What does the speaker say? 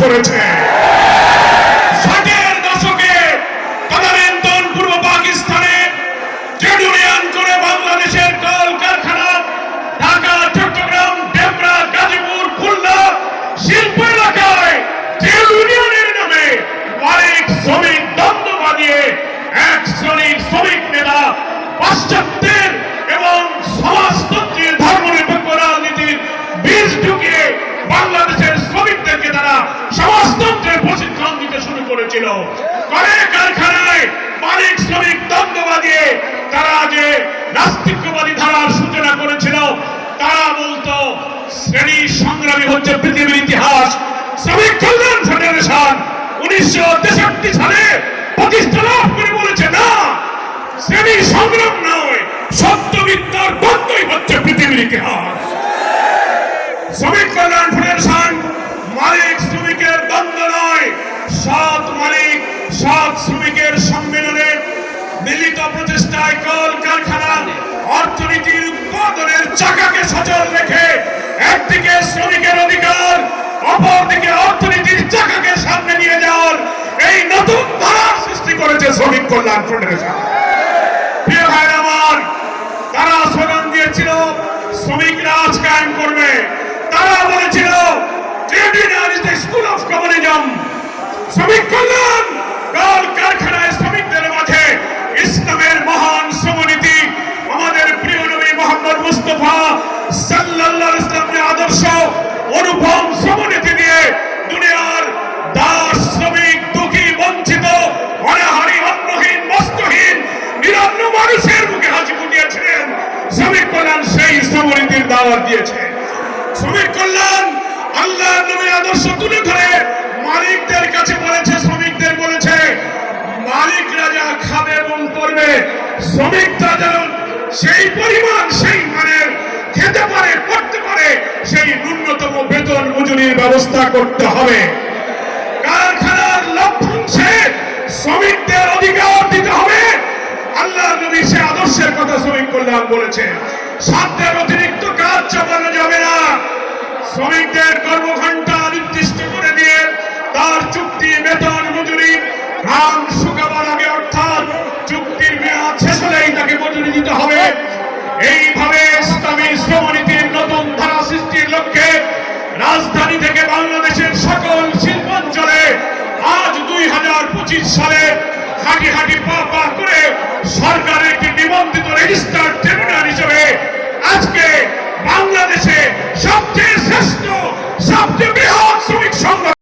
করেছে। 60-এর দশকে তদানীন্তন পূর্ব পাকিস্তানে ট্রেড ইউনিয়ন করে বাংলাদেশের কল কারখানা ঢাকা, চট্টগ্রাম, ডেমরা, গাজীপুর, খুলনা শিল্প এলাকায় ট্রেড ইউনিয়নের নামে মালিক শ্রমিক দ্বন্দ্ব বাঁধিয়ে এক শ্রমিক নেতা পাশ্চাত্যের এবং সমাজতন্ত্রের ধর্মনিরপেক্ষ রাজনীতির বীজ ঢুকিয়ে বাংলাদেশের শ্রমিকদেরকে তারা সমাজতন্ত্রের প্রশিক্ষণ দিতে শুরু করেছিল। কলে কারখানায় মালিক শ্রমিক দ্বন্দ্ব বাঁধিয়ে তারা যে নাস্তিক্যবাদী ধারার সূচনা করেছিল, তারা বলতো শ্রেণী সংগ্রামী হচ্ছে পৃথিবীর ইতিহাস। শ্রমিক কল্যাণ ফেডারেশন 1963 সালে প্রতিষ্ঠা লাভ করে বলেছে, না, শ্রেণী সংগ্রাম নয়, সত্যবিদ্যার দ্বন্দ্বই হচ্ছে পৃথিবীর ইতিহাস। শ্রমিক কল্যাণ ফেডারেশন মালিক শ্রমিকের দ্বন্দ্ব নয়, সৎ মালিক সৎ শ্রমিকের সম্মেলনে মিলিত প্রচেষ্টায় কল কারখানা অর্থনীতির উৎপাদনের চাকাকে সচল রেখে একদিকে শ্রমিকের অধিকার, অপরদিকে অর্থনীতির চাকাকে সামনে নিয়ে যাওয়ার এই নতুন ধারার সৃষ্টি করেছে শ্রমিক কল্যাণ ফেডারেশন। প্রিয় ভাই আমার, তারা স্লোগান দিয়েছিল শ্রমিক রাজ কায়েম করবে। তারা বলেছিল trade union is the school of communism. শ্রমিক কল্যাণ কল কারখানায় শ্রমিকদের মাঝে ইসলামের মহান শ্রমনীতি, আমাদের প্রিয় নবী মুহাম্মদ মুস্তাফা সাল্লাল্লাহু আলাইহি ওয়াসাল্লামের আদর্শ অনুপম শ্রমনীতি দিয়ে দুনিয়ার দাস, শ্রমিক, দুঃখী, বঞ্চিত, অনাহারী, অন্নহীন, বস্ত্রহীন নিরন্ন মানুষের মুখে হাসি ফুটিয়েছিলেন। শ্রমিক কল্যাণ সেই শ্রমনীতির দাওয়াত দিয়েছে। শ্রমিক কল্যাণ আল্লাহর নবীর আদর্শ তুলে ধরে মালিকদের কাছে বলেছে, শ্রমিকদের বলেছে, মালিকরা যা খাবে এবং করবে শ্রমিকরা যেন সেই পরিমাণ, সেই মানের খেতে পারে, করতে পারে, সেই ন্যূনতম বেতন মজুরির ব্যবস্থা করতে হবে। কারখানার লভ্যাংশে শ্রমিকদের অধিকার দিতে হবে। আল্লাহ নবী সে আদর্শের কথা শ্রমিক কল্যাণ বলেছে। সাধ্যের অতিরিক্ত কাজ চাপানো যাবে না। শ্রমিকদের কর্মঘণ্টা নির্দিষ্ট